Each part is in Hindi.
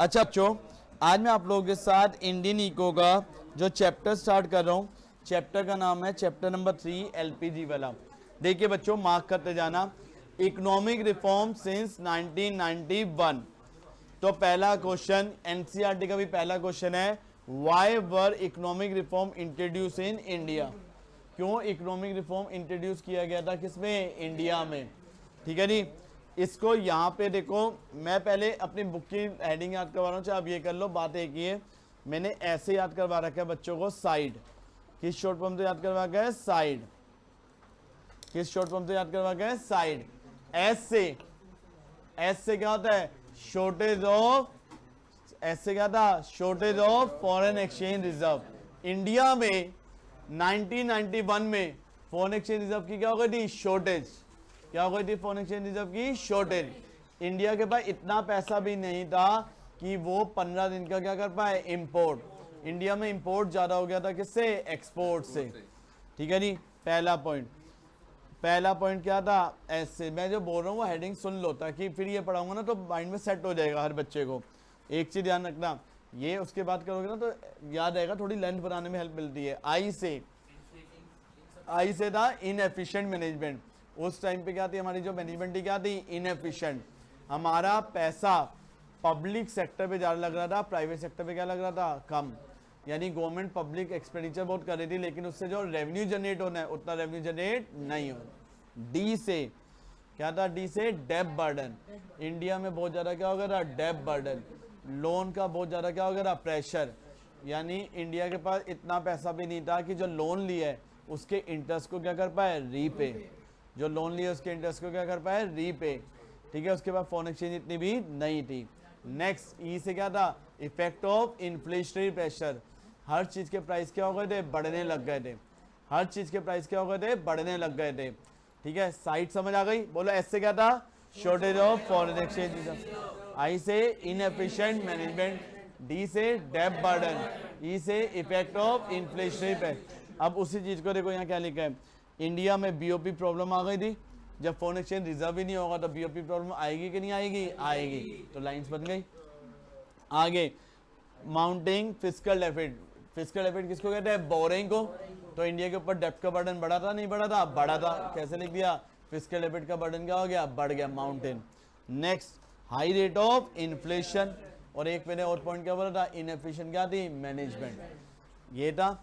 अच्छा बच्चों, आज मैं आप लोगों के साथ इंडियन इको का जो चैप्टर स्टार्ट कर रहा हूँ, चैप्टर का नाम है चैप्टर नंबर 3 एलपीजी वाला। देखिए बच्चों, मार्क करते जाना। Economic reform since 1991। तो पहला क्वेश्चन एनसीईआरटी का भी पहला क्वेश्चन है, why were economic reform introduce in India. क्यों इकोनॉमिक रिफॉर्म इंट्रोड्यूस किया गया था, किसमें, इंडिया में। ठीक है जी। इसको यहाँ पे देखो, मैं पहले अपनी बुक की हेडिंग याद करवा रहा हूँ, चाहे आप ये कर लो, बात एक ही है। मैंने ऐसे याद करवा रखा है बच्चों को, साइड। किस शॉर्ट फॉर्म से याद करवा गया है, साइड। किस शॉर्ट फॉर्म से याद करवा गया है, साइड। एस से क्या होता है, शॉर्टेज ऑफ, ऐसे क्या था, shortage of foreign exchange reserve. India में 1991 में फॉरेन एक्सचेंज रिजर्व की क्या हो गई थी, शॉर्टेज। क्या हो गई थी, फॉरेन एक्सचेंज रिजर्व की शॉर्टेज। इंडिया के पास इतना पैसा भी नहीं था कि वो 15 दिन का क्या कर पाए, इंपोर्ट। इंडिया में इंपोर्ट ज्यादा हो गया था, किससे, एक्सपोर्ट से। ठीक है जी, पहला पॉइंट। पहला पॉइंट क्या था, ऐसे मैं जो बोल रहा हूँ वो हेडिंग सुन लो, ताकि फिर ये पढ़ाऊंगा ना तो माइंड में सेट हो जाएगा हर बच्चे को। एक चीज ध्यान रखना, ये उसके बाद करोगे ना तो याद आएगा, थोड़ी लेंथ बनाने में हेल्प मिलती है। आई से था इनएफिशिएंट मैनेजमेंट। उस टाइम पे क्या थी हमारी जो मैनेजमेंट थी, क्या थी, इनएफिशिएंट। हमारा पैसा पब्लिक सेक्टर पे ज्यादा लग रहा था, प्राइवेट सेक्टर पे क्या लग रहा था, कम। यानी गवर्नमेंट पब्लिक एक्सपेंडिचर बहुत कर रही थी, लेकिन उससे जो रेवेन्यू जनरेट होना है उतना रेवेन्यू जनरेट नहीं हो। डी से क्या था, डी से डेब्ट बर्डन। इंडिया में बहुत ज्यादा क्या हो गया था, डेब्ट बर्डन। लोन का बहुत ज्यादा क्या हो गया था, प्रेशर। यानी इंडिया के पास इतना पैसा भी नहीं था कि जो लोन लिया है उसके इंटरेस्ट को क्या कर पाए, रीपे। जो लोन लिया उसके इंटरेस्ट को क्या कर पाए, रीपे। ठीक है, उसके बाद फॉरेन एक्सचेंज इतनी भी नहीं थी। नेक्स्ट ई से क्या था, इफेक्ट ऑफ इन्फ्लेशनरी प्रेशर। हर चीज के प्राइस क्या हो गए थे, बढ़ने लग गए थे। हर चीज के प्राइस क्या हो गए थे, बढ़ने लग गए थे। ठीक है, साइड समझ आ गई। बोलो एस से क्या था, शॉर्टेज ऑफ फॉरेन एक्सचेंज। आई से इनएफिशिएंट मैनेजमेंट। डी से डेब्ट बर्डन। ई से इफेक्ट ऑफ इन्फ्लेशनरी प्रेशर। अब उसी चीज को देखो, यहाँ क्या लिखा है, इंडिया में बीओपी प्रॉब्लम आ गई थी। जब फॉरेन एक्सचेंज रिजर्व ही नहीं होगा तो बीओपी प्रॉब्लम आएगी कि नहीं आएगी, आएगी। तो लाइंस बन गई। आगे mounting fiscal deficit. Fiscal deficit किसको कहते हैं, बोरिंग को। तो इंडिया के ऊपर डेब्ट का बर्डन बढ़ा था, नहीं बढ़ा था, बढ़ा था। कैसे लिख दिया, फिस्कल डेफिसिट का बर्डन क्या हो गया, बढ़ गया, mountain. Next high rate of inflation. और एक मैंने और पॉइंट क्या बोला था, इनएफिशिएंट क्या थी, मैनेजमेंट। ये था।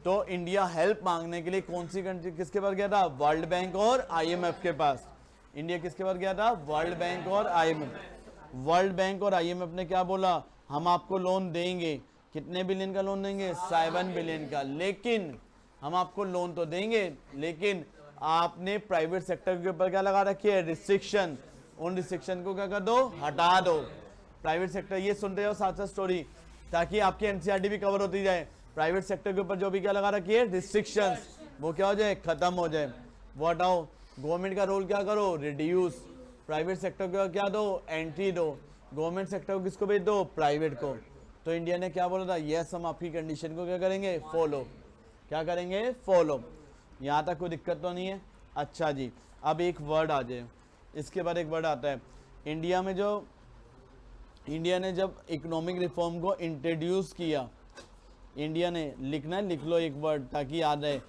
तो इंडिया हेल्प मांगने के लिए कौन सी कंट्री, किसके पास गया था, वर्ल्ड बैंक और आईएमएफ के पास। इंडिया किसके पास गया था, वर्ल्ड बैंक और आईएमएफ। वर्ल्ड बैंक और आईएमएफ ने क्या बोला, हम आपको लोन देंगे। कितने बिलियन का लोन देंगे, 7 बिलियन का। लेकिन हम आपको लोन तो देंगे, लेकिन आपने प्राइवेट सेक्टर के ऊपर क्या लगा रखी है, रिस्ट्रिक्शन। उन रिस्ट्रिक्शन को क्या कर दो, हटा दो। प्राइवेट सेक्टर, ये सुनते हो साथ साथ स्टोरी, ताकि आपकी एनसीईआरटी भी कवर होती जाए। प्राइवेट सेक्टर के ऊपर जो भी क्या लगा रखी है, रिस्ट्रिक्शंस, वो क्या हो जाए, खत्म हो जाए, वो हटाओ। गवर्नमेंट का रोल क्या करो, रिड्यूस। प्राइवेट सेक्टर को क्या दो, एंट्री दो। गवर्नमेंट सेक्टर को किसको भेज दो, प्राइवेट को। तो इंडिया ने क्या बोला था, यस हम आपकी कंडीशन को क्या करेंगे, फॉलो। क्या करेंगे, फॉलो। यहाँ तक कोई दिक्कत तो नहीं है। अच्छा जी, अब एक वर्ड आ जाए, इसके बाद एक वर्ड आता है। इंडिया में जो, इंडिया ने जब इकोनॉमिक रिफॉर्म को इंट्रोड्यूस किया, इंडिया ने, लिखना है, लिख लो एक वर्ड ताकि याद रहे।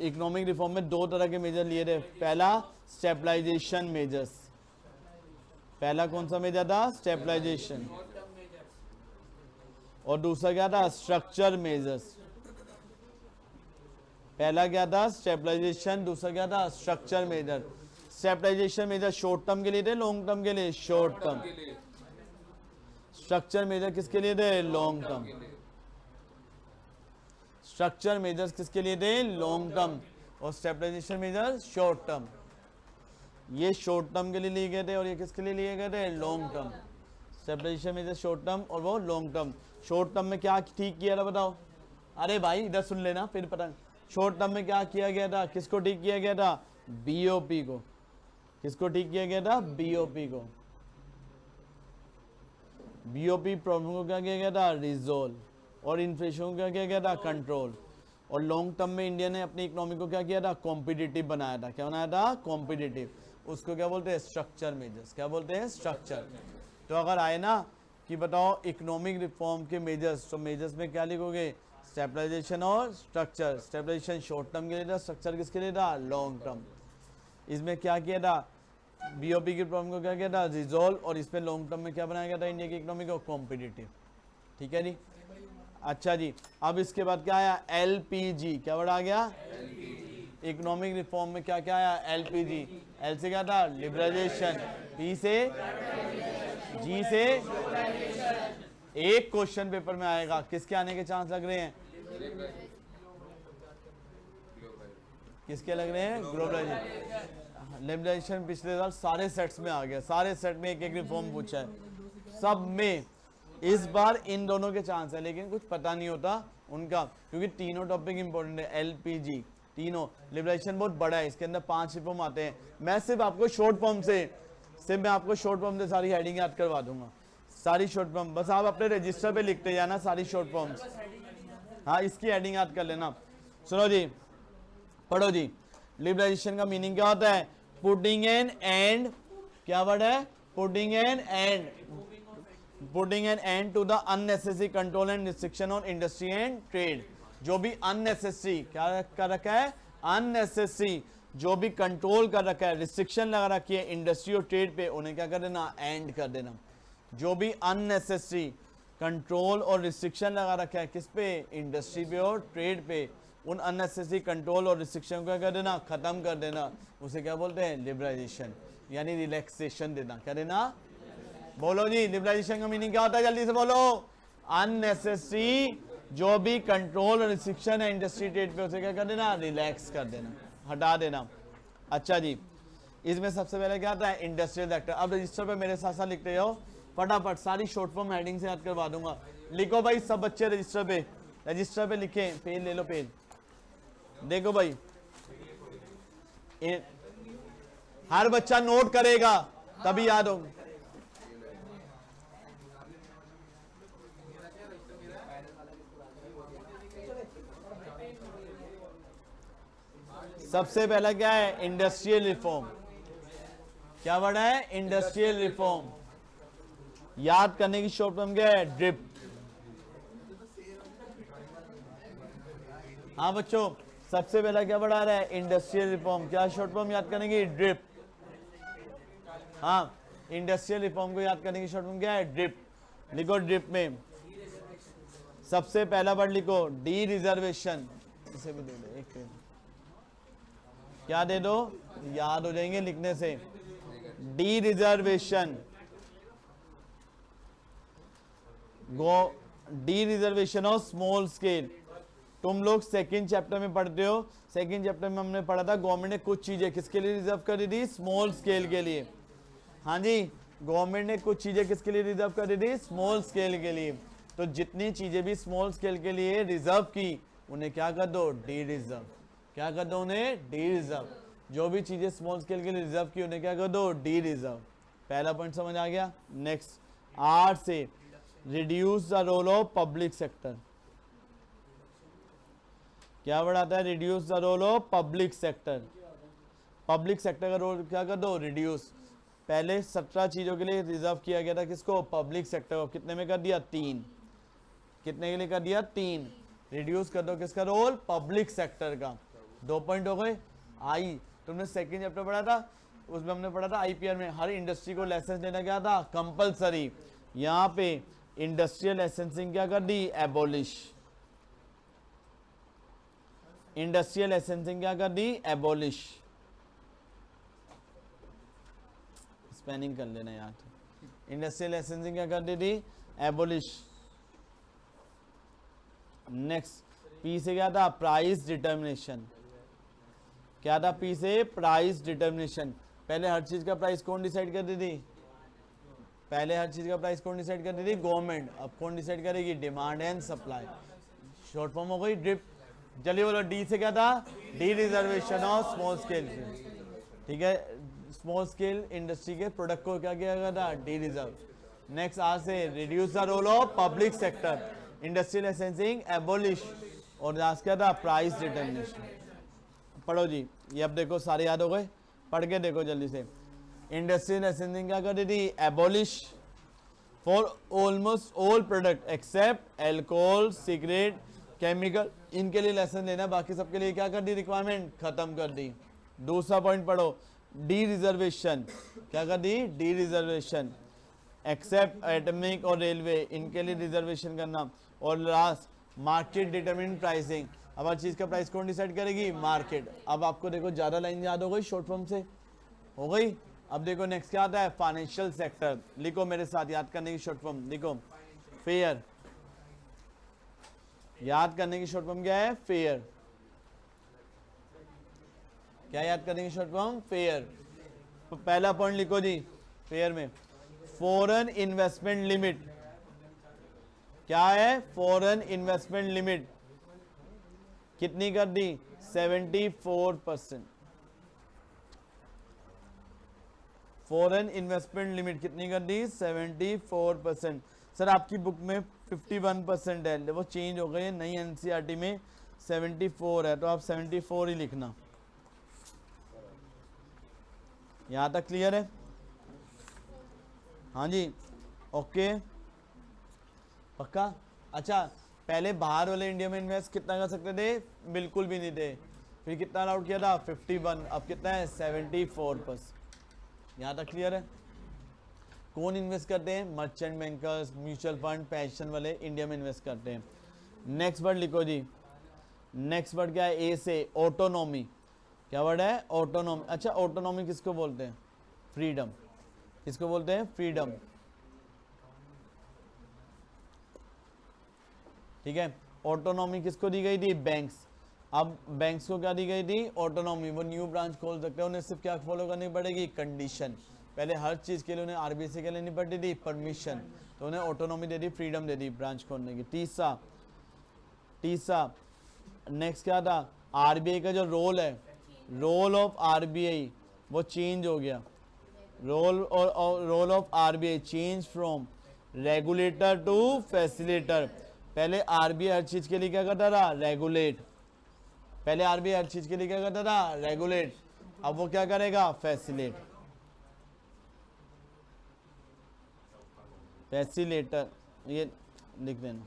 इकोनॉमिक रिफॉर्म में 2 तरह के मेजर लिए थे। पहला स्टेबलाइजेशन मेजर्स। पहला कौन सा मेजर था, स्टेबलाइजेशन। और दूसरा क्या था, स्ट्रक्चर मेजर्स। पहला क्या था, स्टेबलाइजेशन। दूसरा क्या था, structure measure. Stabilisation measure short term के लिए थे, लॉन्ग टर्म के लिए, शॉर्ट टर्म। स्ट्रक्चर मेजर किसके लिए थे, लॉन्ग टर्म। स्ट्रक्चर मेजर्स किसके लिए थे, लॉन्ग टर्म। और स्टेबलाइजेशन मेजर शॉर्ट टर्म। ये शॉर्ट टर्म के लिए लिए गए थे और ये किसके लिए लिए गए थे, long term. Stabilisation measure short term और वो लॉन्ग टर्म। शॉर्ट टर्म में क्या ठीक किया था बताओ, अरे भाई इधर सुन लेना फिर पता। शॉर्ट टर्म में क्या किया गया था, किसको ठीक किया गया था, बीओपी को। किसको ठीक किया गया था, बीओपी को। बीओपी प्रॉब्लम को क्या किया गया था, रिजोल्व। और इन्फ्लेशन को क्या किया गया था, कंट्रोल। और लॉन्ग टर्म में इंडिया ने अपनी इकोनॉमी को क्या किया था, कॉम्पिटिटिव बनाया था। क्या बनाया था, कॉम्पिटिटिव। उसको क्या बोलते हैं, स्ट्रक्चर मेजर्स। क्या बोलते हैं, स्ट्रक्चर। तो अगर आए ना कि बताओ इकोनॉमिक रिफॉर्म के मेजर्स, तो मेजर्स में क्या लिखोगे, स्टेबलाइजेशन और स्ट्रक्चर। स्टेबलाइजेशन शॉर्ट टर्म के लिए था, स्ट्रक्चर किसके लिए था, लॉन्ग टर्म। इसमें क्या किया था, बीओपी की प्रॉब्लम को क्या किया था, रिजॉल्व, और इसमें लॉन्ग टर्म में क्या बनाया गया था, इंडिया की इकोनॉमी को कॉम्पिटिटिव। ठीक है जी। अच्छा जी, अब इसके बाद क्या आया, एलपीजी। क्या वर्ड आ गया, इकोनॉमिक रिफॉर्म में क्या क्या आया, एलपीजी। एल से क्या था, लिबरलाइजेशन, पी से, जी से, एक क्वेश्चन पेपर में आएगा, किसके आने के चांस लग रहे हैं, किसके लग रहे हैं, ग्लोबलाइजेशन। लिबरलाइजेशन पिछले साल सारे सेट्स में आ गया, सारे सेट में एक एक रिफॉर्म पूछा है, सब में इस बार इन दोनों के चांस है, लेकिन कुछ पता नहीं होता उनका, क्योंकि तीनों टॉपिक इंपॉर्टेंट है, एलपीजी तीनों। लिबरलाइजेशन बहुत बड़ा है, इसके अंदर 5 रिफॉर्म आते हैं। मैं सिर्फ आपको शॉर्ट फॉर्म से सारी हेडिंग याद करवा दूंगा, सारी शॉर्ट फॉर्म, बस आप अपने रजिस्टर पे लिखते जाना सारी शॉर्ट फॉर्म्स। हाँ, इसकी हेडिंग याद कर लेना। सुनो जी, पढ़ो जी। लिबरलाइजेशन का मीनिंग क्या होता है, पुटिंग एन एंड, क्या वर्ड है, putting an end to the unnecessary control and restriction on industry and trade. जो भी अननेसेसरी क्या कर रखा है, अननेसेसरी जो भी कंट्रोल कर रखा है, रिस्ट्रिक्शन लगा रखी है इंडस्ट्री और ट्रेड पे, उन्हें क्या कर देना, एंड कर देना। जो भी अननेसेसरी कंट्रोल और रिस्ट्रिक्शन लगा रखा है किस पे, इंडस्ट्री पे और ट्रेड पे, उन अननेसेसरी कंट्रोल और रिस्ट्रिक्शन को क्या कर देना, खत्म कर देना, उसे क्या बोलते हैं, लिबरलाइजेशन, यानी रिलैक्सेशन देना। क्या देना, बोलो जी, लिबरलाइजेशन का मीनिंग क्या होता है, जल्दी से बोलो। अननेसेसरी जो भी कंट्रोल और रिस्ट्रिक्शन है इंडस्ट्री ट्रेड पे, उसे क्या कर देना, रिलैक्स कर देना, हटा देना। अच्छा जी, इसमें सबसे पहले क्या आता है, इंडस्ट्रियल सेक्टर। अब रजिस्टर पे मेरे साथ साथ लिखते जाओ फटाफट, सारी शॉर्ट फॉर्म हेडिंग से याद करवा दूंगा। लिखो भाई सब बच्चे रजिस्टर पे लिखे, पेन ले लो, पेन देखो भाई, हर बच्चा नोट करेगा तभी याद होगा। सबसे पहला क्या है, इंडस्ट्रियल रिफॉर्म। क्या वर्ड है, इंडस्ट्रियल रिफॉर्म। याद करने की शॉर्ट फॉर्म क्या है, ड्रिप। हाँ बच्चों, सबसे पहला क्या वर्ड आ रहा है, इंडस्ट्रियल रिफॉर्म। क्या शॉर्ट फॉर्म याद करने की, ड्रिप। हाँ, इंडस्ट्रियल रिफॉर्म को याद करने की शॉर्ट फॉर्म क्या है, ड्रिप। लिखो, ड्रिप में सबसे पहला वर्ड लिखो, डी रिजर्वेशन। इसे भी दे दो एक पेन, क्या दे दो, याद हो जाएंगे लिखने से। D reservation, D reservation of small scale. तुम लोग सेकंड चैप्टर में पढ़ते हो, सेकंड चैप्टर में हमने पढ़ा था गवर्नमेंट ने कुछ चीजें किसके लिए रिजर्व कर दी थी, स्मॉल स्केल के लिए। हाँ जी, गवर्नमेंट ने कुछ चीजें किसके लिए रिजर्व कर दी थी, स्मॉल स्केल के लिए। तो जितनी चीजें भी स्मॉल स्केल के लिए रिजर्व की, उन्हें क्या कर दो, डी रिजर्व। क्या कर दो, उन्हें डी रिजर्व। जो भी चीजें स्मॉल स्केल के लिए रिजर्व की, उन्हें क्या कर दो, डी रिजर्व। पहला पॉइंट समझ आ गया। नेक्स्ट, आर से reduce the role of public sector. क्या वर्ड आता है, reduce the role of public sector. Public sector का रोल क्या कर दो, रिड्यूस। पहले 17 चीजों के लिए रिजर्व किया गया था किसको, पब्लिक सेक्टर को। कितने में कर दिया, 3। कितने के लिए कर दिया, 3। रिड्यूस कर दो किसका रोल, पब्लिक सेक्टर का। 2 पॉइंट हो गए। आई, तुमने सेकंड चैप्टर पढ़ा था, उसमें हमने पढ़ा था आईपीआर में हर इंडस्ट्री को लाइसेंस लेना क्या था, कंपलसरी। यहाँ पे इंडस्ट्रियल लाइसेंसिंग क्या कर दी, एबॉलिश। इंडस्ट्रियल लाइसेंसिंग क्या कर दी, एबॉलिश। स्पेलिंग कर लेना यार। इंडस्ट्रियल लाइसेंसिंग क्या कर दी थी, एबॉलिश। नेक्स्ट, पी से क्या था, प्राइस डिटर्मिनेशन। क्या था, पी से प्राइस डिटर्मिनेशन। पहले हर चीज का प्राइस कौन डिसाइड करती थी, पहले हर चीज का प्राइस कौन डिसाइड करती थी, गवर्नमेंट। अब कौन डिसाइड करेगी, demand and supply. Short form हो गई ड्रिप। चलिए बोलो, डी से क्या था, dereservation of small scale. ठीक है, स्मॉल स्केल इंडस्ट्री के प्रोडक्ट को क्या किया गया था, डी रिजर्व। नेक्स्ट, आर से reduce the role of public sector, industrial licensing abolish. और लास्ट क्या था, प्राइस डिटर्मिनेशन। पढ़ो जी, ये अब देखो सारे याद हो गए, पढ़ के देखो जल्दी से। इंडस्ट्रियल लाइसेंसिंग क्या कर दी थी, abolish. For almost all product except alcohol, cigarette, chemical, इनके लिए लेसन लेना, बाकी सबके लिए क्या कर दी, रिक्वायरमेंट खत्म कर दी। दूसरा पॉइंट पढ़ो, डी रिजर्वेशन, क्या कर दी, डी रिजर्वेशन, एक्सेप्ट एटमिक और रेलवे, इनके लिए रिजर्वेशन करना। और लास्ट मार्केट डिटरमिन प्राइसिंग, अब हर चीज का प्राइस कौन डिसाइड करेगी, मार्केट। अब आपको देखो ज्यादा लाइन याद हो गई शॉर्ट फॉर्म से, हो गई। अब देखो नेक्स्ट क्या आता है, फाइनेंशियल सेक्टर, लिखो मेरे साथ याद करने की शॉर्ट फॉर्म, लिखो फेयर, याद करने की शॉर्ट फॉर्म क्या है, फेयर, क्या याद करने की शॉर्ट फॉर्म, फेयर। पहला पॉइंट लिखो जी, फेयर में फॉरेन इन्वेस्टमेंट लिमिट, क्या है, फॉरेन इन्वेस्टमेंट लिमिट कितनी कर दी, 74%। फॉरेन इन्वेस्टमेंट लिमिट कितनी कर दी, 74%। सर आपकी बुक में 51% है, वो चेंज हो गई है, नई एनसीईआरटी में 74 है, तो आप 74 ही लिखना। यहां तक क्लियर है, हाँ जी, ओके, पक्का। अच्छा, पहले बाहर वाले इंडिया में इन्वेस्ट कितना कर सकते थे, बिल्कुल भी नहीं थे, फिर कितना अलाउड किया था, 51, अब कितना है, 74%। यहाँ तक क्लियर है। कौन इन्वेस्ट करते हैं, merchant bankers, mutual fund, pension वाले इंडिया में इन्वेस्ट करते हैं। नेक्स्ट वर्ड लिखो जी, नेक्स्ट वर्ड क्या है, ए से ऑटोनॉमी, क्या वर्ड है, ऑटोनॉमी। अच्छा, ऑटोनॉमी किसको बोलते हैं, फ्रीडम, किसको बोलते हैं, फ्रीडम, ठीक है। ऑटोनॉमी किसको दी गई थी, बैंक्स। अब बैंक्स को क्या दी गई थी, ऑटोनॉमी, वो न्यू ब्रांच खोल सकते हैं, उन्हें सिर्फ क्या फॉलो करनी पड़ेगी, कंडीशन। पहले हर चीज के लिए उन्हें आरबीआई के लेनी पड़ती थी परमिशन, तो उन्हें ऑटोनॉमी दे दी, फ्रीडम दे दी ब्रांच खोलने की। तीसरा नेक्स्ट क्या था, आरबीआई का जो रोल है, रोल ऑफ आरबीआई वो चेंज हो गया, role of RBI change from regulator to facilitator. पहले आरबीआई हर चीज के लिए क्या करता था, रेगुलेट, पहले आरबीआई हर चीज के लिए क्या करता था, रेगुलेट, अब वो क्या करेगा, फैसिलेट, फैसिलेटर, ये लिख देना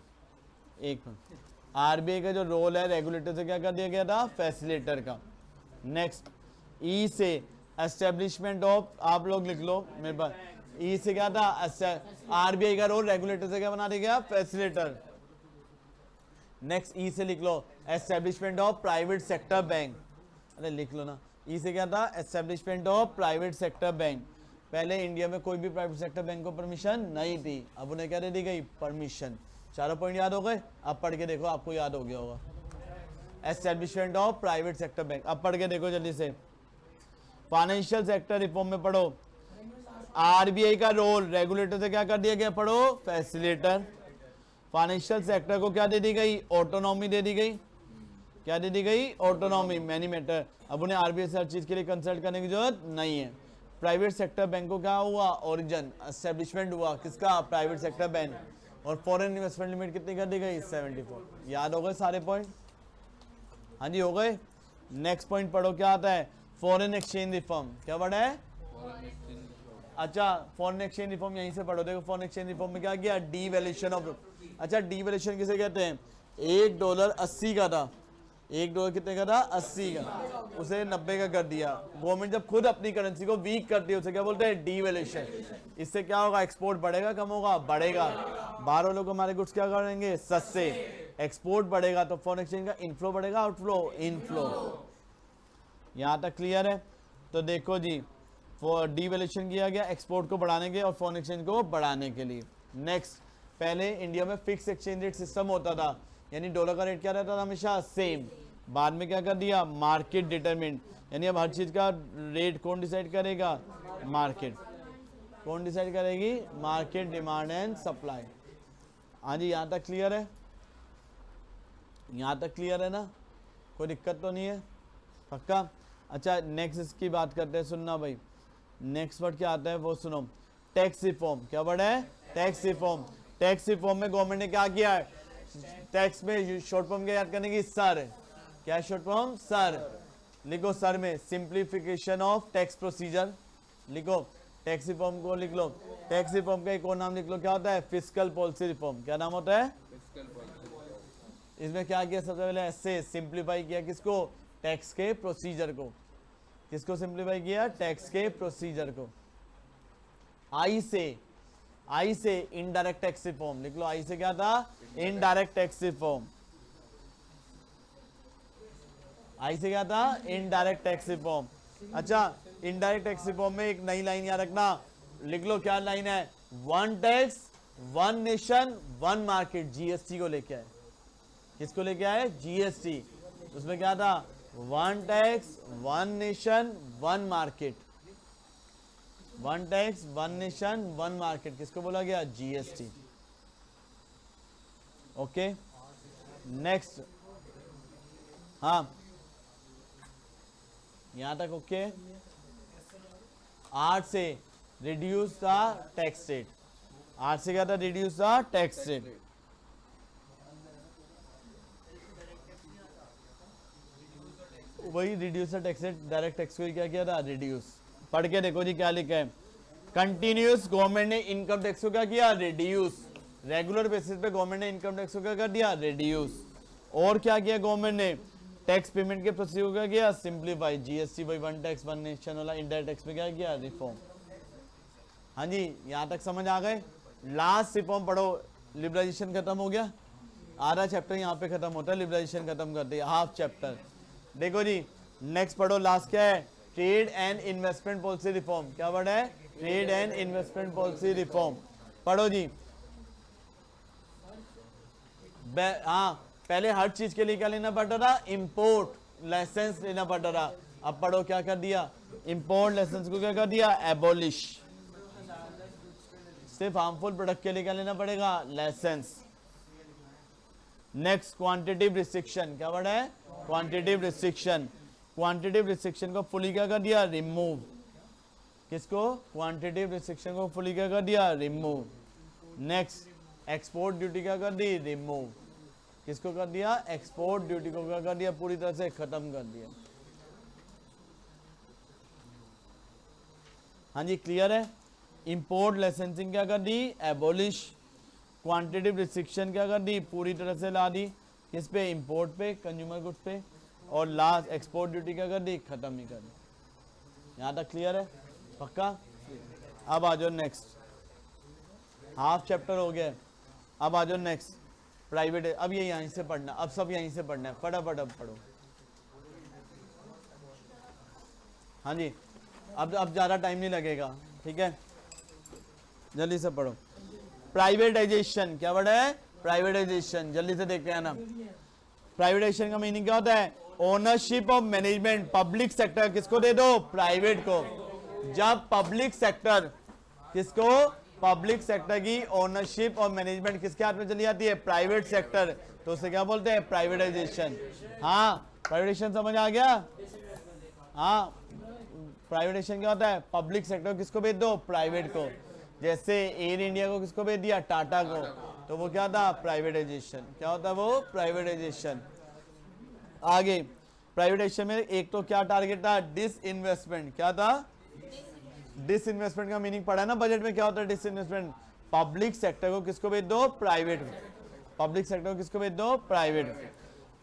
एक मिनट। आरबीआई का जो रोल है रेगुलेटर से क्या कर दिया गया था, फैसिलेटर का। नेक्स्ट ई से एस्टेब्लिशमेंट ऑफ, आप लोग लिख लो मेरे पास, ई से क्या था, आरबीआई का रोल रेगुलेटर से क्या बना दिया गया, फैसिलेटर। नेक्स्ट ई से लिख लो establishment of private sector bank, अरे लिख लो ना, ई से क्या था, establishment of private sector bank. पहले इंडिया में कोई भी प्राइवेट सेक्टर बैंक को परमिशन नहीं थी, अब उन्हें क्या दे दी गई, परमिशन। चारों पॉइंट याद हो गए, अब पढ़ के देखो, आपको याद हो गया होगा। Establishment of private sector bank, अब पढ़ के देखो जल्दी से। फाइनेंशियल सेक्टर रिफॉर्म में पढ़ो, आरबीआई का रोल रेगुलेटर से क्या कर दिया गया, पढ़ो, फैसिलिटेटर। फाइनेंशियल सेक्टर को क्या दे दी गई, ऑटोनॉमी दे दी गई, क्या दे दी गई, ऑटोनॉमी, मैनी मैटर। अब उन्हें आरबीआई से हर चीज के लिए कंसल्ट करने की जरूरत नहीं है। प्राइवेट सेक्टर बैंक को क्या हुआ, ओरिजिन, एस्टेब्लिशमेंट हुआ किसका, प्राइवेट सेक्टर बैंक। और फॉरेन इन्वेस्टमेंट लिमिट कितनी कर दी गई, 74। याद हो गए सारे पॉइंट, हाँ जी हो गए। नेक्स्ट पॉइंट पढ़ो, क्या आता है, फॉरेन एक्सचेंज रिफॉर्म, क्या वर्ड है, अच्छा फॉरेन एक्सचेंज रिफॉर्म यहीं से पढ़ो। देखो फॉरेन एक्सचेंज रिफॉर्म में क्या किया, डीवैल्यूएशन ऑफ, अच्छा डीवैल्यूएशन किसे कहते हैं, $1 80 का था, $1 कितने का था, 80 का, उसे 90 का कर दिया। गवर्नमेंट जब खुद अपनी करेंसी को वीक करती है उसे क्या बोलते हैं, डीवैल्यूएशन। इससे क्या होगा, एक्सपोर्ट बढ़ेगा कम होगा, बढ़ेगा। बाहर वालों को हमारे गुड्स क्या करेंगे, सस्ते, एक्सपोर्ट बढ़ेगा तो फॉरेन एक्सचेंज का इनफ्लो बढ़ेगा, आउटफ्लो, इनफ्लो। यहाँ तक क्लियर है। तो देखो जी, डीवैल्यूएशन किया गया एक्सपोर्ट को बढ़ाने के और फॉरेन एक्सचेंज को बढ़ाने के लिए। नेक्स्ट, पहले इंडिया में फिक्स एक्सचेंज रेट सिस्टम होता था, यानी डॉलर का रेट क्या रहता था, हमेशा सेम। बाद में क्या कर दिया, मार्केट डिटरमिन, यानी अब हर चीज का रेट कौन डिसाइड करेगा, मार्केट। कौन डिसाइड करेगी, मार्केट, डिमांड एंड सप्लाई। हाँ जी, यहाँ तक क्लियर है, यहाँ तक क्लियर है ना, कोई दिक्कत तो नहीं है, पक्का। अच्छा नेक्स्ट इसकी बात करते हैं, सुनना भाई। नेक्स्ट वर्ड क्या आता है वो सुनो, टैक्स रिफॉर्म। क्या वर्ड है, टैक्स रिफॉर्म। टैक्स रिफॉर्म में गवर्नमेंट ने क्या किया है, टैक्स में शॉर्ट फॉर्म क्या याद करने की, सर। क्या है शॉर्ट फॉर्म, सर। लिखो सर में, सिंप्लीफिकेशन ऑफ टैक्स प्रोसीजर, लिखो टैक्स रिफॉर्म को लिख लो, टैक्स रिफॉर्म का एक और नाम लिख लो, क्या होता है? Fiscal policy reform. क्या नाम होता है? इसमें क्या किया? सबसे पहले ऐसे सिंप्लीफाई किया किसको? टैक्स के प्रोसीजर को। किसको सिंप्लीफाई किया? टैक्स के प्रोसीजर को। आई से इनडायरेक्ट टैक्स रिफॉर्म लिख लो। आई से क्या था? Indirect tax reform. आई से क्या था? Indirect tax reform. अच्छा, इनडायरेक्ट टैक्स रिफॉर्म में एक नई लाइन याद रखना, लिख लो। क्या लाइन है? One tax one nation one market, GST को लेके आए। किसको लेके आए? जीएसटी। उसमें क्या था? One tax one nation one market. One tax one nation one market किसको बोला गया? जीएसटी। Okay, next. हाँ, यहां तक ओके। 8 से रिड्यूस द टैक्स रेट। 8 से क्या था? Reduce the tax rate. वही reduce the tax rate, direct tax को क्या किया था? रिड्यूस। पढ़ के देखो जी क्या लिखा है। कंटिन्यूस गवर्नमेंट ने इनकम टैक्स को क्या किया? रिड्यूस। रेगुलर बेसिस पे गवर्नमेंट ने इनकम टैक्स को क्या कर दिया? रिड्यूस। और क्या किया गवर्नमेंट ने? टैक्स पेमेंट के प्रोसीजर को क्या किया? सिंप्लीफाई। जीएसटी वही वन टैक्स वन नेशन वाला इनडायरेक्ट टैक्स में क्या किया? रिफॉर्म। हाँ जी, यहां तक समझ आ गए? लास्ट रिफॉर्म पढ़ो। लिबरलाइजेशन खत्म हो गया, आधा चैप्टर यहाँ पे खत्म होता है, लिबरलाइजेशन खत्म कर दिया, हाफ चैप्टर। देखो जी, नेक्स्ट पढ़ो। लास्ट क्या है? Trade and investment policy reform. क्या वर्ड है? Trade and investment policy reform. पढ़ो जी। हाँ, पहले हर चीज के लिए क्या लेना पड़ता था? इंपोर्ट लाइसेंस लेना पड़ता था। अब पढ़ो क्या कर दिया? इंपोर्ट लाइसेंस को क्या कर दिया? एबॉलिश। सिर्फ हार्मफुल प्रोडक्ट के लिए क्या लेना पड़ेगा? लाइसेंस। Next, quantitative restriction. क्या वर्ड है? Quantitative restriction. क्वांटिटेटिव रिस्ट्रिक्शन को फुली क्या कर दिया? रिमूव। किसको? क्वांटिटेटिव रिस्ट्रिक्शन को फुली क्या कर दिया? रिमूव। नेक्स्ट, एक्सपोर्ट ड्यूटी क्या कर दी? रिमूव। किसको कर दिया? एक्सपोर्ट ड्यूटी को क्या कर दिया? पूरी तरह से खत्म कर दिया। हाँ जी, क्लियर है? इंपोर्ट लाइसेंसिंग क्या कर दी? एबॉलिश। क्वांटिटेटिव रिस्ट्रिक्शन क्या कर दी? पूरी तरह से ला दी। किस पे? इंपोर्ट पे, कंज्यूमर गुड्स पे। और लास्ट एक्सपोर्ट ड्यूटी क्या कर दी? खत्म ही कर दी। यहाँ तक क्लियर है? पक्का? अब आ जाओ नेक्स्ट। हाफ चैप्टर हो गया। अब आ जाओ नेक्स्ट, प्राइवेट। अब ये यहीं से पढ़ना, अब सब यहीं से पढ़ना है। फटाफट अब पढ़ो। हाँ जी, अब ज़्यादा टाइम नहीं लगेगा, ठीक है? जल्दी से पढ़ो। प्राइवेटाइजेशन। क्या वर्ड है? प्राइवेटाइजेशन। जल्दी से देखते हैं ना। प्राइवेटाइजेशन का मीनिंग क्या होता है? Ownership of management public sector किसको दे दो? प्राइवेट को। जब पब्लिक सेक्टर, किसको? पब्लिक सेक्टर की ओनरशिप और मैनेजमेंट किसके हाथ में चली जाती है? Private sector. तो उसे क्या बोलते हैं? प्राइवेटाइजेशन। हाँ, प्राइवेटाइजेशन समझ आ गया? हाँ, प्राइवेटाइजेशन क्या होता है? पब्लिक सेक्टर किसको भेज दो? प्राइवेट को। जैसे एयर इंडिया को किसको भेज दिया? टाटा को। तो वो क्या था? प्राइवेटाइजेशन। क्या होता है वो? प्राइवेटाइजेशन। आगे प्राइवेटाइजेशन में एक तो क्या टारगेट था? डिसइन्वेस्टमेंट। क्या था? डिसइन्वेस्टमेंट का मीनिंग पढ़ा है ना बजट में? क्या होता है डिसइन्वेस्टमेंट? पब्लिक सेक्टर को किसको भेज दो? प्राइवेट में। पब्लिक सेक्टर को किसको भेज दो? प्राइवेट में।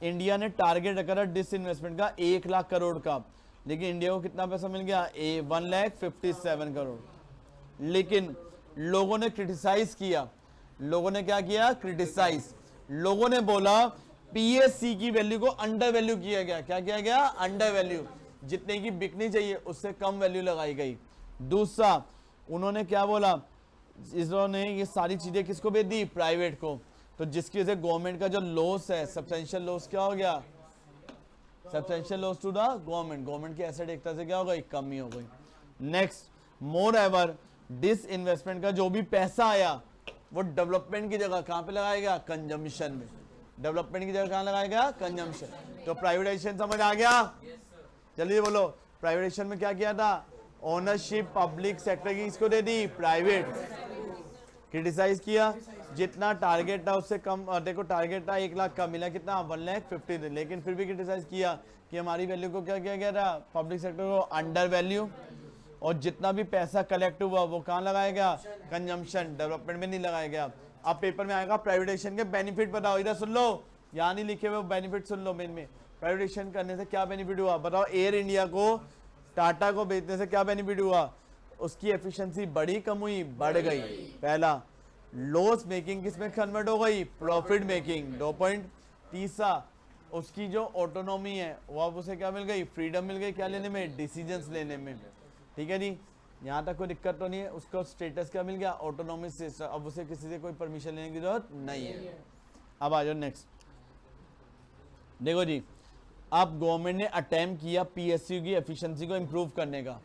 इंडिया ने टारगेट रखा था डिसइन्वेस्टमेंट का 1 लाख करोड़ का, लेकिन इंडिया को कितना पैसा मिल गया? 1,57 करोड़। लेकिन लोगों ने क्रिटिसाइज किया। लोगों ने क्या किया? क्रिटिसाइज। लोगों ने बोला पीएससी की वैल्यू को अंडर वैल्यू किया गया। क्या किया गया? Under value. जितने की बिकनी चाहिए उससे कम वैल्यू लगाई गई। दूसरा, उन्होंने क्या बोला? इन्होंने ये सारी चीजें किसको भेज दी? प्राइवेट को। तो जिसकी वजह से गवर्नमेंट का जो लॉस है, सब्सटेंशियल लॉस क्या हो गया? Substantial loss to the government. Government की एसेट एक तरह से क्या हो गई? कमी हो गई। नेक्स्ट, मोर एवर डिसइन्वेस्टमेंट का जो भी पैसा आया वो डेवलपमेंट की जगह कहां पे लगाएगा? कंजम्पशन में। डेवलपमेंट की जगह कहां लगाएगा? कंजम्पशन। तो प्राइवेटाइजेशन समझ आ गया? जल्दी बोलो। प्राइवेटाइजेशन में क्या किया था? ओनरशिप पब्लिक सेक्टर की इसको दे दी? प्राइवेट। क्रिटिसाइज किया, जितना टारगेट था उससे कम। देखो टारगेट था 1 लाख का, मिला कितना? 1,50,000। लेकिन फिर भी क्रिटिसाइज किया कि हमारी वैल्यू को क्या किया गया था? पब्लिक सेक्टर को अंडर वैल्यू। और जितना भी पैसा कलेक्ट हुआ वो कहाँ लगाया गया, कंजम्पशन, डेवलपमेंट में नहीं लगाया गया। अब पेपर में आएगा प्राइवेटाइजेशन के बेनिफिट बताओ, इधर सुन लो, यहाँ नहीं लिखे हुए बेनिफिट सुन लो। मेन में प्राइवेटाइजेशन करने से क्या बेनिफिट हुआ बताओ, एयर इंडिया को टाटा को बेचने से क्या बेनिफिट हुआ, उसकी एफिशिएंसी बढ़ी कम हुई, बढ़ गई। पहला, लॉस मेकिंग किस में कन्वर्ट हो गई, प्रॉफिट मेकिंग। 2 पॉइंट। तीसरा, उसकी जो ऑटोनॉमी है वो अब उसे क्या मिल गई, फ्रीडम मिल गई, क्या लेने में, डिसीजंस लेने में। ठीक है जी, यहाँ तक कोई दिक्कत तो नहीं है। उसका स्टेटस क्या मिल गया, ऑटोनॉमी से, अब उसे किसी से कोई परमिशन लेने की जरूरत नहीं है। अब आ जाओ नेक्स्ट, देखो जी, अब गवर्नमेंट ने अटेम्प्ट किया पीएसयू की एफिशिएंसी को इम्प्रूव करने का।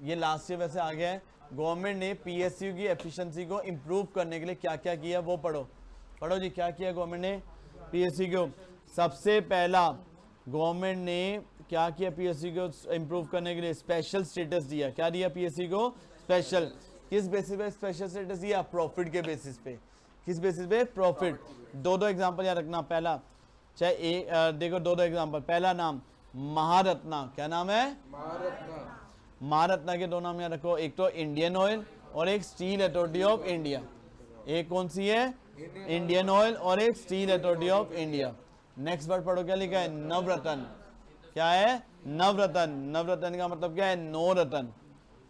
ये लास्ट ईयर वैसे आ गया है। गवर्नमेंट ने पीएसयू की एफिशिएंसी को इम्प्रूव करने के लिए क्या क्या किया वो पढ़ो, पढ़ो जी, क्या किया गवर्नमेंट ने पीएसयू को। सबसे पहला गवर्नमेंट ने क्या किया पीएसयू को इम्प्रूव करने के लिए, स्पेशल स्टेटस दिया। क्या दिया पीएसयू को, स्पेशल। किस बेसिस पे स्पेशल स्टेटस दिया, प्रॉफिट के बेसिस पे। किस बेसिस पे, प्रॉफिट। दो एग्जांपल याद रखना। पहला, चाहे देखो दो एग्जांपल। पहला नाम महारत्ना, क्या नाम है, महारत्ना के 2 नाम याद रखो, एक तो इंडियन ऑयल और एक स्टील अथॉरिटी ऑफ इंडिया। एक कौन सी है, इंडियन ऑयल और एक steel authority of India. Next word पढ़ो, क्या लिखा है, नवरत्न। क्या है, नवरत्न। नवरत्न का मतलब क्या है, 9 रत्न।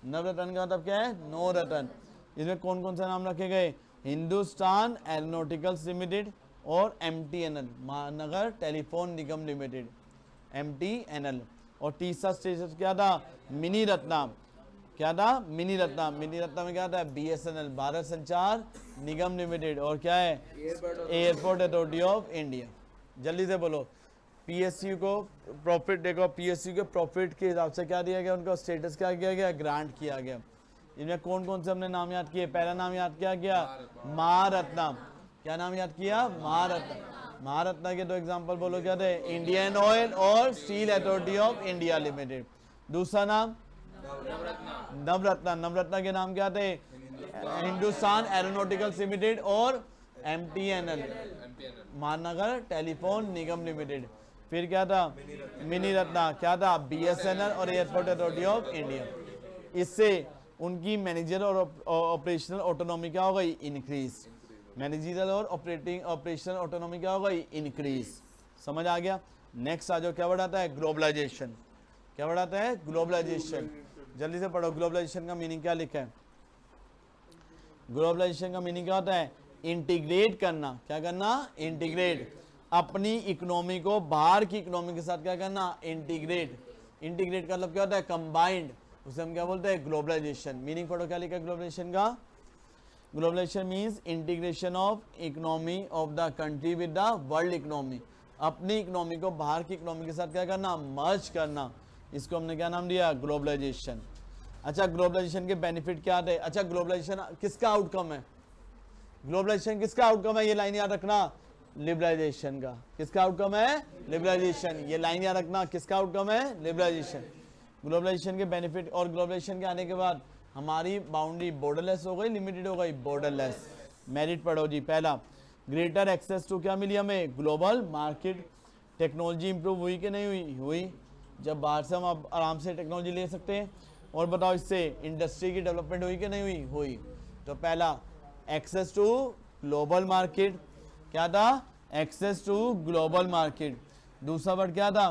नवरत्न का मतलब क्या है, 9 रत्न। इसमें कौन कौन से नाम रखे गए, हिंदुस्तान एरोनॉटिकल्स लिमिटेड और MTNL, महानगर टेलीफोन निगम लिमिटेड, MTNL। और तीसरा स्टेटस क्या था, मिनी रत्ना। क्या था, मिनी रत्ना। मिनी रत्ना में क्या था, BSNL, भारत संचार निगम लिमिटेड। और क्या है, एयरपोर्ट अथॉरिटी ऑफ इंडिया। जल्दी से बोलो, पीएसयू को प्रॉफिट, देखो पीएसयू के प्रॉफिट के हिसाब से क्या दिया गया, उनका स्टेटस क्या किया गया, ग्रांट किया गया। इनमें कौन कौन से हमने नाम याद किए, पहला नाम याद किया गया, महारत्ना। क्या नाम याद किया, महारत्ना। महारत्ना के 2 एग्जांपल बोलो, क्या थे, इंडियन ऑयल और steel authority of India limited. दूसरा नाम नवरत्ना। नवरत्ना के नाम क्या थे, हिंदुस्तान एरोनॉटिकल्स लिमिटेड और MTNL, महानगर टेलीफोन निगम लिमिटेड। फिर क्या था, मिनी रत्ना। क्या था, BSNL और एयरपोर्ट अथॉरिटी ऑफ इंडिया। इससे उनकी मैनेजर और ऑपरेशनल ऑटोनॉमी क्या हो गई, इंक्रीज। मैनेजरियल और ऑपरेशनल ऑटोनॉमी क्या हो गई, इंक्रीज। समझ आ गया। नेक्स्ट आ जाओ, क्या बढ़ाता है, ग्लोबलाइजेशन। क्या बढ़ाता है, ग्लोबलाइजेशन। जल्दी से पढ़ो, ग्लोबलाइजेशन का मीनिंग क्या लिखा है। ग्लोबलाइजेशन का मीनिंग क्या होता है, इंटीग्रेट करना। क्या करना, इंटीग्रेट। अपनी इकोनॉमी को बाहर की इकोनॉमी के साथ क्या करना, इंटीग्रेट। इंटीग्रेट का मतलब क्या होता है, कंबाइंड। उसे हम क्या बोलते हैं, ग्लोबलाइजेशन। मीनिंग पढ़ो, क्या लिखा है ग्लोबलाइजेशन का। Globalisation means integration of economy of the country with the world economy. अपनी इकोनॉमी को बाहर की इकोनॉमी के साथ क्या करना, मर्ज करना। इसको हमने क्या नाम दिया, ग्लोबलाइजेशन। अच्छा, ग्लोबलाइजेशन के बेनिफिट क्या थे। अच्छा, ग्लोबलाइजेशन किसका आउटकम है, ग्लोबलाइजेशन किसका आउटकम है, ये लाइन याद रखना, लिबरलाइजेशन का। किसका आउटकम है, लिबरलाइजेशन। ये लाइन याद रखना, किसका आउटकम है, लिबरलाइजेशन। ग्लोबलाइजेशन के बेनिफिट, और ग्लोबलाइजेशन के आने के बाद हमारी बाउंड्री बॉर्डरलेस हो गई, लिमिटेड हो गई, बॉर्डरलेस। मेरिट पढ़ो जी। पहला, ग्रेटर एक्सेस टू, क्या मिली हमें, ग्लोबल मार्केट। टेक्नोलॉजी इंप्रूव हुई कि नहीं हुई, हुई। जब बाहर से हम अब आराम से टेक्नोलॉजी ले सकते हैं। और बताओ, इससे इंडस्ट्री की डेवलपमेंट हुई कि नहीं हुई, हुई। तो पहला, एक्सेस टू ग्लोबल मार्केट। क्या था, एक्सेस टू ग्लोबल मार्केट। दूसरा वर्ड क्या था,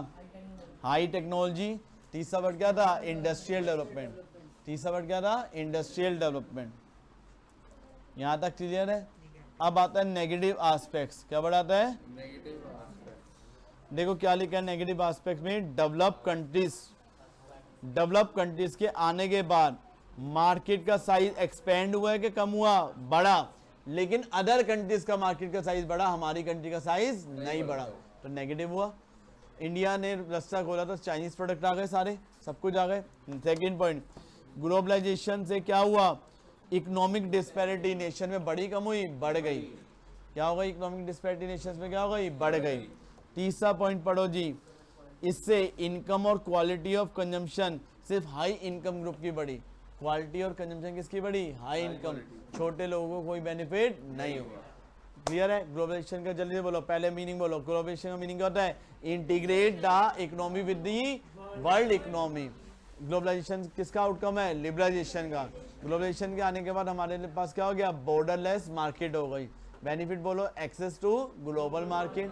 हाई टेक्नोलॉजी। तीसरा वर्ड क्या था, इंडस्ट्रियल डेवलपमेंट। तीसरा वर्ड क्या था, इंडस्ट्रियल डेवलपमेंट। यहां तक क्लियर है। अब आता है नेगेटिव एस्पेक्ट्स। क्या बढ़ाता है, नेगेटिव एस्पेक्ट। देखो क्या लिखा है नेगेटिव एस्पेक्ट में, डेवलप कंट्रीज। डेवलप कंट्रीज के आने के बाद मार्केट का साइज एक्सपेंड हुआ है कि कम हुआ, बढ़ा। लेकिन अदर कंट्रीज का मार्केट का साइज बढ़ा, हमारी कंट्री का साइज नहीं बढ़ा, तो नेगेटिव हुआ। इंडिया ने रास्ता खोला तो चाइनीज प्रोडक्ट आ गए, सारे सब कुछ आ गए। सेकेंड पॉइंट, ग्लोबलाइजेशन से क्या हुआ, इकोनॉमिक डिस्पैरिटी नेशन में बढ़ी कम हुई, बढ़ गई। क्या हो गई, इकोनॉमिक डिस्पैरिटी नेशन में क्या हो गई, बढ़ गई। तीसरा पॉइंट पढ़ो जी, इससे इनकम और क्वालिटी ऑफ कंजम्पशन सिर्फ हाई इनकम ग्रुप की बढ़ी। क्वालिटी और कंजम्पशन किसकी बढ़ी, हाई इनकम। छोटे लोगों को कोई बेनिफिट नहीं होगा। क्लियर है। ग्लोबलाइजेशन का जल्दी से बोलो, पहले मीनिंग बोलो। ग्लोबलाइजेशन का मीनिंग क्या होता है, integrate the economy with the world economy. Globalisation किसका आउटकम है? लिबरलाइजेशन का। ग्लोबलाइजेशन के आने के बाद हमारे पास क्या हो गया? बॉर्डरलेस मार्केट हो गई। बेनिफिट बोलो, एक्सेस टू ग्लोबल मार्केट।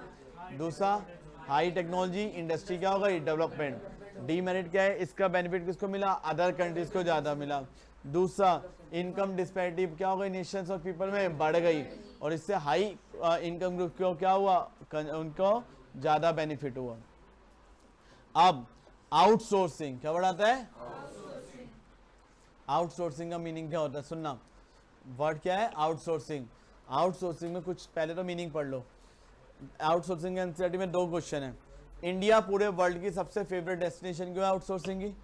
दूसरा, हाई टेक्नोलॉजी इंडस्ट्री क्या हो गई? डेवलपमेंट। डीमेरिट क्या है? इसका बेनिफिट किसको मिला? अदर कंट्रीज को ज़्यादा मिला। दूसरा, इनकम डिस्पैरिटी क्या हो गई? नेशंस और पीपल में बढ़ गई, और इससे हाई इनकम ग्रुप को क्या हुआ? उनको ज़्यादा बेनिफिट हुआ। अब आउटसोर्सिंग क्या बढ़ाता है? आउटसोर्सिंग का मीनिंग क्या होता है? सुनना, वर्ड क्या है? आउटसोर्सिंग। आउटसोर्सिंग में कुछ पहले तो मीनिंग पढ़ लो। आउटसोर्सिंग के एनसीईआरटी में 2 क्वेश्चन है। इंडिया पूरे वर्ल्ड की सबसे फेवरेट डेस्टिनेशन क्यों है आउटसोर्सिंग की?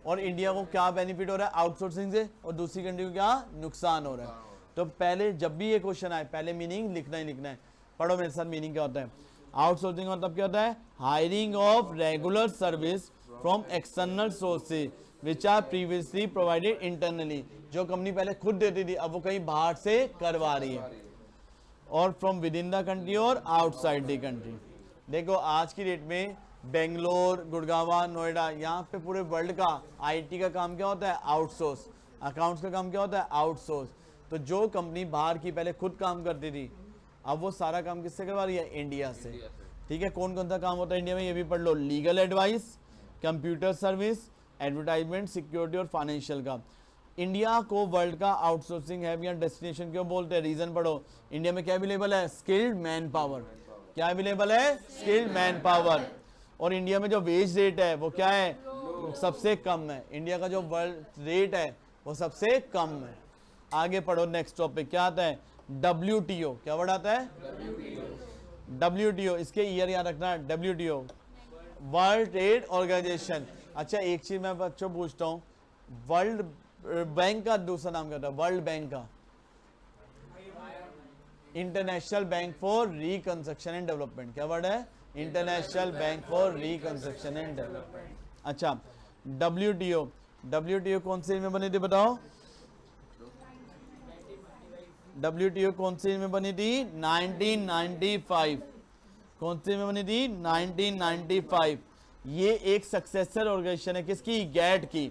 और इंडिया को क्या बेनिफिट हो रहा है आउटसोर्सिंग से, और दूसरी कंट्री को क्या नुकसान हो रहा है? तो पहले जब भी ये क्वेश्चन आए पहले मीनिंग लिखना ही लिखना है। पढ़ो मेरे साथ, मीनिंग क्या होता है? आउटसोर्सिंग मतलब क्या होता है? Hiring of regular service from external sources which are previously provided internally. जो कंपनी पहले खुद देती थी अब वो कहीं बाहर से करवा रही है। और from with in the country और आउटसाइड द कंट्री। देखो आज की डेट में बेंगलोर, गुड़गांव, नोएडा, यहाँ पे पूरे वर्ल्ड का आईटी का काम क्या होता है? आउटसोर्स। अकाउंट्स का काम क्या होता है? आउटसोर्स। तो जो कंपनी बाहर की पहले खुद काम करती थी अब वो सारा काम किससे करवा रही है? इंडिया से। ठीक है, कौन कौन सा काम होता है इंडिया में ये भी पढ़ लो। Legal advice, computer service, advertisement, security और फाइनेंशियल का। इंडिया को वर्ल्ड का आउटसोर्सिंग है या डेस्टिनेशन क्यों बोलते हैं? रीजन पढ़ो। इंडिया में क्या अवेलेबल है? Skilled man power. क्या अवेलेबल है? Skilled man power. और इंडिया में जो वेज रेट है वो क्या है? सबसे कम है। इंडिया का जो वर्ल्ड रेट है वो सबसे कम है। आगे पढ़ो, नेक्स्ट टॉपिक क्या आता है? WTO। क्या वर्ड आता है? WTO। इसके ईयर याद रखना। WTO world trade organisation. अच्छा एक चीज मैं बच्चों पूछता हूँ, वर्ल्ड बैंक का दूसरा नाम क्या होता है? वर्ल्ड बैंक का international bank for reconstruction and development. क्या वर्ड है? International bank for reconstruction and development. अच्छा WTO कौन सी में बनी थी बताओ? WTO कौन सी में बनी थी? 1995। कौन सी में बनी थी? 1995। ये एक सक्सेसर ऑर्गेनाइजेशन है किसकी? गैट की।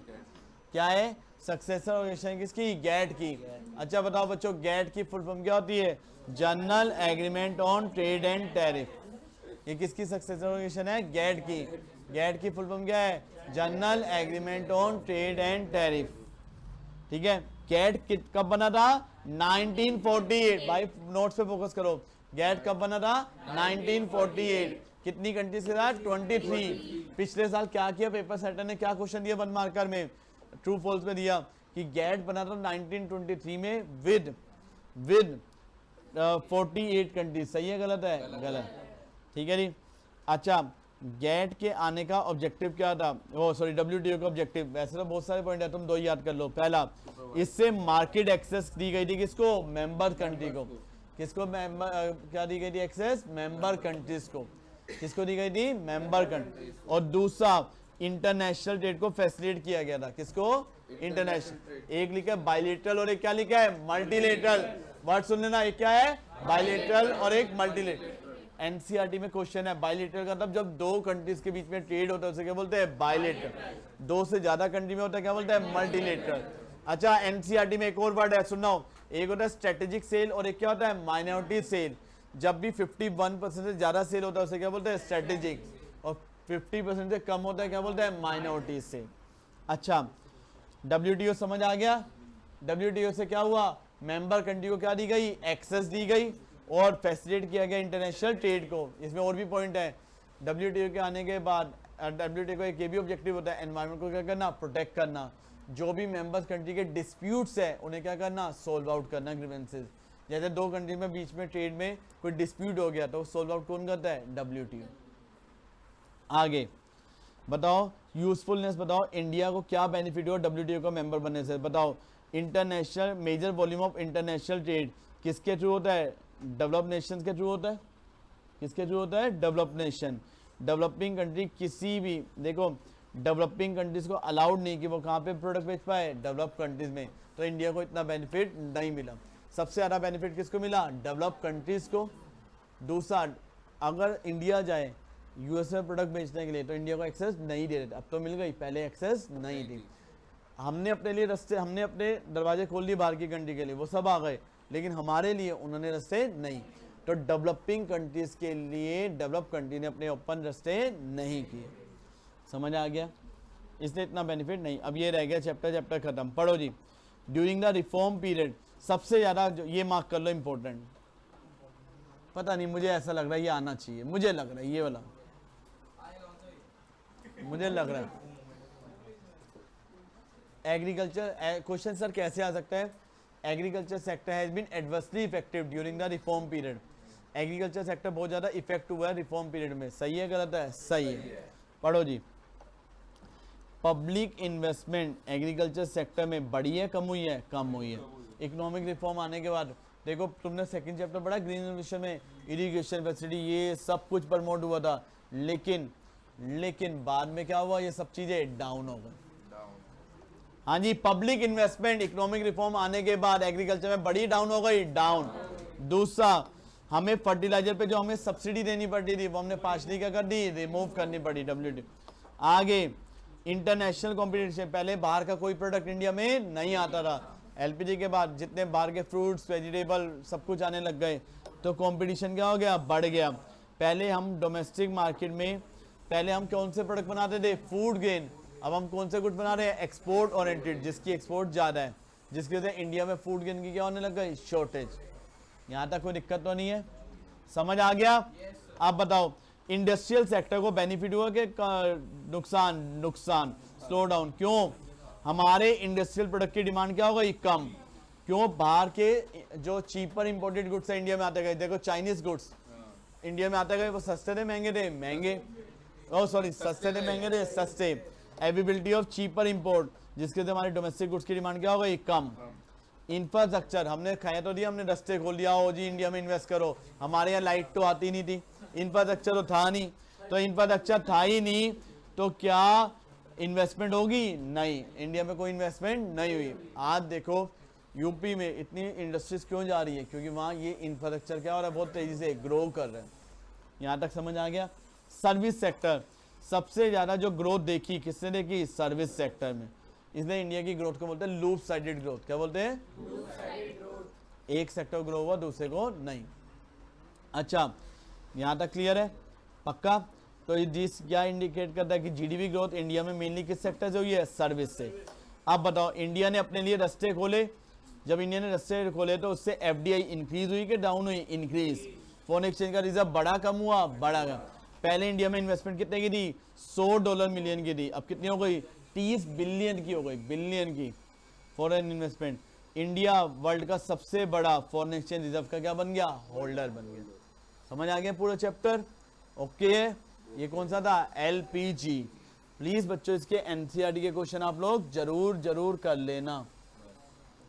क्या है? सक्सेसर ऑर्गेनाइजेशन किसकी? गैट की। अच्छा बताओ बच्चों, गैट की फुल फॉर्म क्या होती है? General agreement on trade and tariff. ये किसकी सक्सेसर ऑर्गेनाइजेशन है? गैट की। गैट की फुल फॉर्म क्या है? General agreement on trade and tariff. ठीक है, गैट कब बना था? 1948। भाई नोट्स पे फोकस करो। गैट कब बना था? 1948। कितनी कंट्रीज के साथ? 23। पिछले साल क्या किया पेपर सेटर ने? क्या क्वेश्चन दिया 1 मार्कर में? ट्रू फॉल्स में दिया कि गैट बना था 1923 में विद 48 कंट्रीज। सही है गलत है? गलत। ठीक है जी। अच्छा गैट के आने का ऑब्जेक्टिव क्या था? वो सॉरी WTO का ऑब्जेक्टिव। वैसे तो बहुत सारे पॉइंट है, तुम 2 ही याद कर लो। पहला, इससे मार्केट एक्सेस दी गई थी किसको? मेंबर कंट्री को। किसको क्या दी गई थी एक्सेस? मेंबर कंट्रीज को। किसको दी गई थी? Member country. और दूसरा, इंटरनेशनल ट्रेड को फैसिलिटेट किया गया था। किसको? इंटरनेशनल। एक लिखा है बायलेटरल और एक क्या लिखा है? मल्टीलेटरल। वर्ड सुन लेना, एक क्या है? बायलेटरल और एक मल्टीलेटरल। एनसीईआरटी में क्वेश्चन है बायलेटरल का मतलब जब 2 कंट्रीज के बीच में ट्रेड होता है उसे क्या बोलते हैं? बायलेटरल। 2 से ज्यादा कंट्री में होता है क्या बोलते हैं? मल्टीलेटरल। अच्छा एनसीईआरटी में एक और वर्ड है, सुनो। एक होता है स्ट्रेटेजिक सेल और एक क्या होता है? Minority sale. जब भी 51% से ज्यादा सेल होता है उसे क्या बोलते हैं? स्ट्रेटेजिक। और 50% से कम होता है क्या बोलते हैं? Minority cell. अच्छा WTO समझ आ गया? WTO से क्या हुआ? मेंबर कंट्री को क्या दी गई? एक्सेस दी गई और फैसिलिटेट किया गया इंटरनेशनल ट्रेड को। इसमें और भी पॉइंट है। WTO के आने के बाद WTO को एक ये भी ऑब्जेक्टिव होता है, एनवायरनमेंट को क्या करना? प्रोटेक्ट करना। जो भी मेंबर्स कंट्री के डिस्प्यूट्स है उन्हें क्या करना? सोल्व आउट करना, ग्रीवेंसेस। जैसे 2 कंट्री में बीच में ट्रेड में कोई डिस्प्यूट हो गया तो सोल्व आउट कौन करता है? WTO। आगे बताओ यूजफुलनेस बताओ, इंडिया को क्या बेनिफिट हुआ WTO का मेंबर बनने से? बताओ। International major volume of international trade किसके थ्रू होता है? डेवलप नेशन के थ्रू होता है। किसके थ्रू होता है? Develop nation. डेवलपिंग कंट्री किसी भी, देखो डेवलपिंग कंट्रीज को अलाउड नहीं कि वो कहाँ पे प्रोडक्ट बेच पाए? डेवलप कंट्रीज में। तो इंडिया को इतना बेनिफिट नहीं मिला। सबसे ज़्यादा बेनिफिट किसको मिला? डेवलप कंट्रीज को। दूसरा, अगर इंडिया जाए यूएस में प्रोडक्ट बेचने के लिए, तो इंडिया को एक्सेस नहीं दे रहे थे, अब तो मिल गई, पहले एक्सेस नहीं थी। हमने अपने लिए रास्ते, हमने अपने दरवाजे खोल दिए बाहर की कंट्री के लिए, वो सब आ गए, लेकिन हमारे लिए उन्होंने रास्ते नहीं। तो डेवलपिंग कंट्रीज के लिए डेवलप कंट्री ने अपने ओपन रास्ते नहीं किए। समझ आ गया? इसलिए इतना बेनिफिट नहीं। अब ये रह गया चैप्टर खत्म। पढ़ो जी। ड्यूरिंग द रिफॉर्म पीरियड सबसे ज़्यादा ये मार्क कर लो इम्पोर्टेंट, पता नहीं मुझे ऐसा लग रहा है ये आना चाहिए, मुझे लग रहा है ये वाला, मुझे लग रहा है एग्रीकल्चर क्वेश्चन सर कैसे आ सकता है? Agriculture sector has been adversely effective during the reform period. Agriculture sector बहुत ज़्यादा इफेक्ट हुआ है रिफॉर्म पीरियड में। सही है गलत है? सही है। पढ़ो जी। पब्लिक इन्वेस्टमेंट एग्रीकल्चर सेक्टर में बढ़ी है कम हुई है? कम हुई है। इकोनॉमिक रिफॉर्म आने के बाद देखो, तुमने सेकंड चैप्टर पढ़ा ग्रीन रेवोल्यूशन में, इरिगेशन फैसिलिटी ये सब कुछ प्रमोट हुआ था, लेकिन बाद में क्या हुआ? ये सब चीजें डाउन हो गई। हाँ जी, पब्लिक इन्वेस्टमेंट इकोनॉमिक रिफॉर्म आने के बाद एग्रीकल्चर में बड़ी डाउन हो गई, डाउन। दूसरा, हमें फर्टिलाइजर पे जो हमें सब्सिडी देनी पड़ती थी वो हमने पार्शली क्या कर दी? रिमूव करनी पड़ी, WTO। आगे इंटरनेशनल कंपटीशन, पहले बाहर का कोई प्रोडक्ट इंडिया में नहीं आता था, LPG के बाद जितने बाहर के फ्रूट्स वेजिटेबल सब कुछ आने लग गए, तो कंपटीशन क्या हो गया? बढ़ गया। पहले हम डोमेस्टिक मार्केट में पहले हम कौन से प्रोडक्ट बनाते थे? Food grain. अब हम कौन से गुड बना रहे हैं? एक्सपोर्ट ओरिएंटेड, जिसकी एक्सपोर्ट ज़्यादा है, जिसकी वजह से इंडिया में फूड ग्रेन की क्या होने लग गई? शॉर्टेज। यहाँ तक कोई दिक्कत तो नहीं है? समझ आ गया? आप बताओ, इंडस्ट्रियल सेक्टर को बेनिफिट हुआ कि नुकसान? नुकसान, स्लो डाउन। क्यों? हमारे इंडस्ट्रियल प्रोडक्ट की डिमांड क्या हो गई? कम। क्यों? बाहर के जो चीपर इंपोर्टेड गुड्स है इंडिया में आते गए, देखो चाइनीज गुड्स इंडिया में आते गए, वो सस्ते थे महंगे थे? महंगे। ओह सॉरी, सस्ते थे महंगे थे? सस्ते। अवेलेबिलिटी ऑफ चीपर इंपोर्ट, जिसके वजह से हमारे डोमेस्टिक गुड्स की डिमांड क्या हो गई? कम। इंफ्रास्ट्रक्चर, हमने खाया तो दिया, हमने रास्ते खोल दिया, हो जी इंडिया में इन्वेस्ट करो। हमारे यहाँ लाइट तो आती नहीं थी, इंफ्रास्ट्रक्चर तो था नहीं, तो इंफ्रास्ट्रक्चर था ही नहीं तो क्या इन्वेस्टमेंट होगी? नहीं, इंडिया में कोई इन्वेस्टमेंट नहीं हुई। आज देखो यूपी में इतनी इंडस्ट्रीज क्यों जा रही है? क्योंकि वहाँ ये इंफ्रास्ट्रक्चर क्या हो रहा है? बहुत तेजी से ग्रो कर रहे हैं। यहाँ तक समझ आ गया? सर्विस सेक्टर, सबसे ज़्यादा जो ग्रोथ देखी किसने देखी? सर्विस सेक्टर में। इसलिए इंडिया की ग्रोथ को बोलते हैं लूप साइडेड ग्रोथ। क्या बोलते हैं? एक सेक्टर ग्रो हुआ, दूसरे को नहीं। अच्छा, यहाँ तक क्लियर है? पक्का? तो ये जिस क्या इंडिकेट करता है कि GDP ग्रोथ इंडिया में मेनली किस सेक्टर से हुई है? सर्विस से। अब बताओ, इंडिया ने अपने लिए रास्ते खोले, जब इंडिया ने रास्ते खोले तो उससे FDI इंक्रीज हुई कि डाउन हुई? इंक्रीज। फॉरेन एक्सचेंज का रिजर्व बढ़ा कम हुआ? बढ़ा गया। पहले इंडिया में इन्वेस्टमेंट कितने की थी? $100 मिलियन की थी, अब कितनी हो गई? 30 बिलियन की हो गई, बिलियन की फॉरेन इन्वेस्टमेंट। इंडिया वर्ल्ड का सबसे बड़ा फॉरेन एक्सचेंज रिजर्व का क्या बन गया? होल्डर बन गया। समझ आ गया पूरा चैप्टर? ओके। ये कौन सा था? LPG। प्लीज बच्चों इसके NCERT के क्वेश्चन आप लोग जरूर कर लेना।